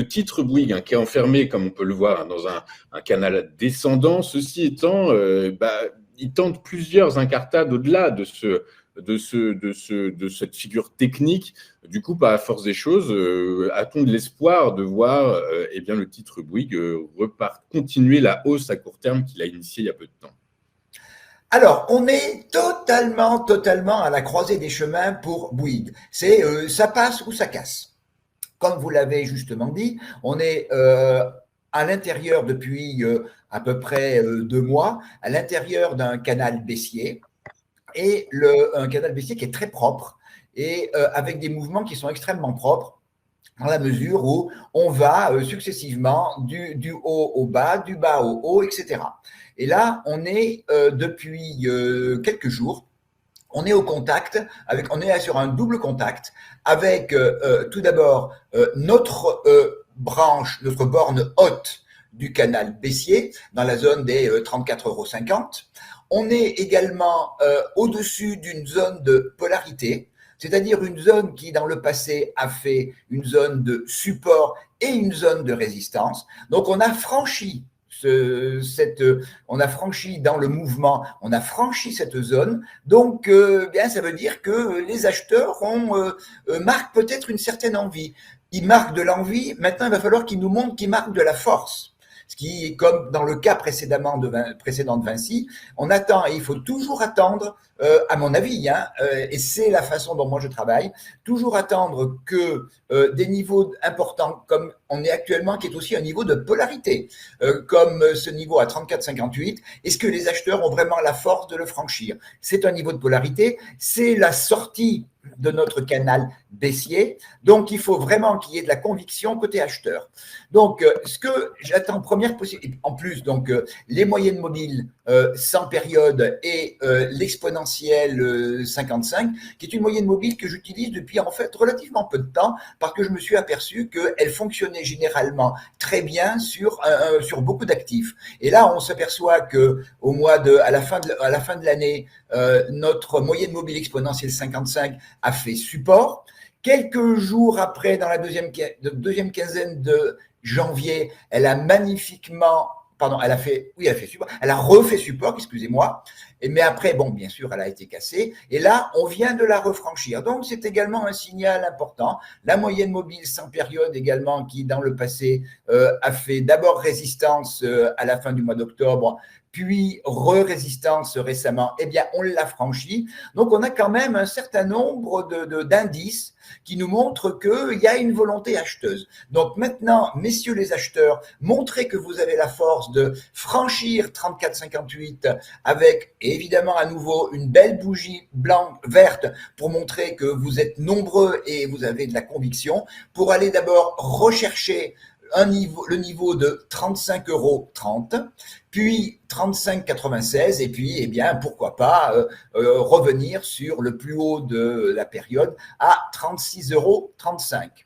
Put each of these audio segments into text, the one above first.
titre Bouygues qui est enfermé, comme on peut le voir, dans un canal descendant. Ceci étant, il tente plusieurs incartades au-delà de cette figure technique. Du coup, par la force des choses, a-t-on de l'espoir de voir le titre Bouygues continuer la hausse à court terme qu'il a initiée il y a peu de temps? Alors, on est totalement à la croisée des chemins pour Bouygues. C'est ça passe ou ça casse. Comme vous l'avez justement dit, on est à l'intérieur depuis à peu près 2 mois, à l'intérieur d'un canal baissier, et un canal baissier qui est très propre et avec des mouvements qui sont extrêmement propres, dans la mesure où on va successivement du haut au bas, du bas au haut, etc. Et là, on est depuis quelques jours, on est au contact on est sur un double contact avec tout d'abord notre branche, notre borne haute du canal baissier dans la zone des 34,50 €. On est également au-dessus d'une zone de polarité, c'est-à-dire une zone qui, dans le passé, a fait une zone de support et une zone de résistance. Donc, on a franchi on a franchi dans le mouvement, on a franchi cette zone. Donc, ça veut dire que les acheteurs marquent peut-être une certaine envie. Ils marquent de l'envie. Maintenant, il va falloir qu'ils nous montrent qu'ils marquent de la force. Ce qui est comme dans le cas précédent de Vinci, on attend et il faut toujours attendre, à mon avis, et c'est la façon dont moi je travaille, toujours attendre que des niveaux importants, comme on est actuellement, qui est aussi un niveau de polarité, comme ce niveau à 34,58, est-ce que les acheteurs ont vraiment la force de le franchir? C'est un niveau de polarité, c'est la sortie de notre canal baissier. Donc, il faut vraiment qu'il y ait de la conviction côté acheteur. Donc, ce que j'attends première possible, en plus, donc les moyennes mobiles 100 périodes et l'exponentielle 55, qui est une moyenne mobile que j'utilise depuis en fait relativement peu de temps, parce que je me suis aperçu qu'elle fonctionnait généralement très bien sur beaucoup d'actifs. Et là, on s'aperçoit que à la fin de l'année, notre moyenne mobile exponentielle 55 a fait support. Quelques jours après, dans la deuxième quinzaine de janvier, elle a magnifiquement, pardon, elle a fait support, elle a refait support, excusez-moi, mais après, bon, bien sûr, elle a été cassée, et là, on vient de la refranchir. Donc, c'est également un signal important. La moyenne mobile sans période également, qui, dans le passé, a fait d'abord résistance à la fin du mois d'octobre, puis résistance récemment, eh bien, on l'a franchi. Donc, on a quand même un certain nombre d'indices qui nous montrent qu'il y a une volonté acheteuse. Donc, maintenant, messieurs les acheteurs, montrez que vous avez la force de franchir 34,58 avec, évidemment, à nouveau, une belle bougie verte pour montrer que vous êtes nombreux et vous avez de la conviction, pour aller d'abord rechercher le niveau de 35,30 €, puis 35,96 €, et puis, pourquoi pas revenir sur le plus haut de la période à 36,35 €.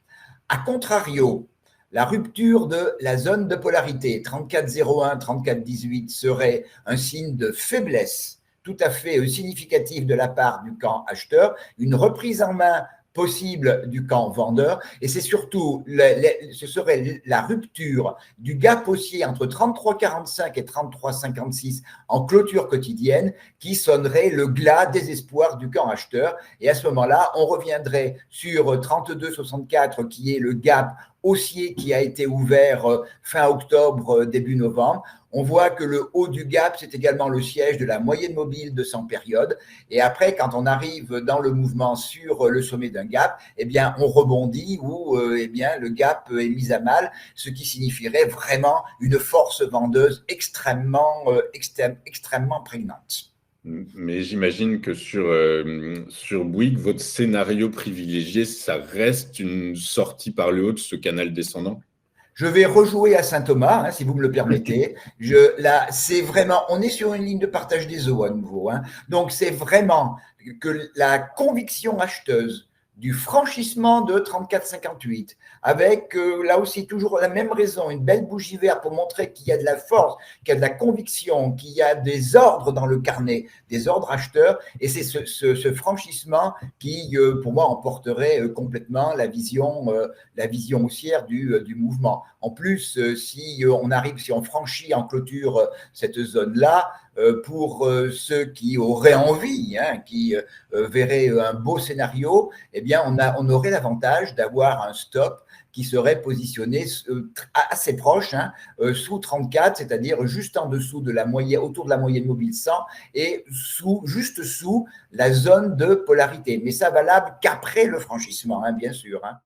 A contrario, la rupture de la zone de polarité 34,01, 34,18 serait un signe de faiblesse tout à fait significatif de la part du camp acheteur, une reprise en main possible du camp vendeur, et c'est surtout ce serait la rupture du gap haussier entre 33,45 et 33,56 en clôture quotidienne qui sonnerait le glas désespoir du camp acheteur, et à ce moment-là on reviendrait sur 32,64 qui est le gap haussier qui a été ouvert fin octobre, début novembre. On voit que le haut du gap, c'est également le siège de la moyenne mobile de 100 périodes. Et après, quand on arrive dans le mouvement sur le sommet d'un gap, on rebondit ou le gap est mis à mal, ce qui signifierait vraiment une force vendeuse extrêmement prégnante. Mais j'imagine que sur Bouygues, votre scénario privilégié, ça reste une sortie par le haut de ce canal descendant? Je vais rejouer à Saint-Thomas, si vous me le permettez. Là, c'est vraiment, on est sur une ligne de partage des eaux à nouveau. Donc, c'est vraiment que la conviction acheteuse du franchissement de 34-58, avec là aussi toujours la même raison, une belle bougie verte pour montrer qu'il y a de la force, qu'il y a de la conviction, qu'il y a des ordres dans le carnet, des ordres acheteurs, et c'est ce franchissement qui, pour moi, emporterait complètement la vision haussière du mouvement. En plus, si on franchit en clôture cette zone-là, pour ceux qui auraient envie, qui verraient un beau scénario, eh bien, on aurait l'avantage d'avoir un stop qui serait positionné assez proche, sous 34, c'est-à-dire juste en dessous de la moyenne, autour de la moyenne mobile 100 et juste sous la zone de polarité. Mais ça valable qu'après le franchissement, bien sûr.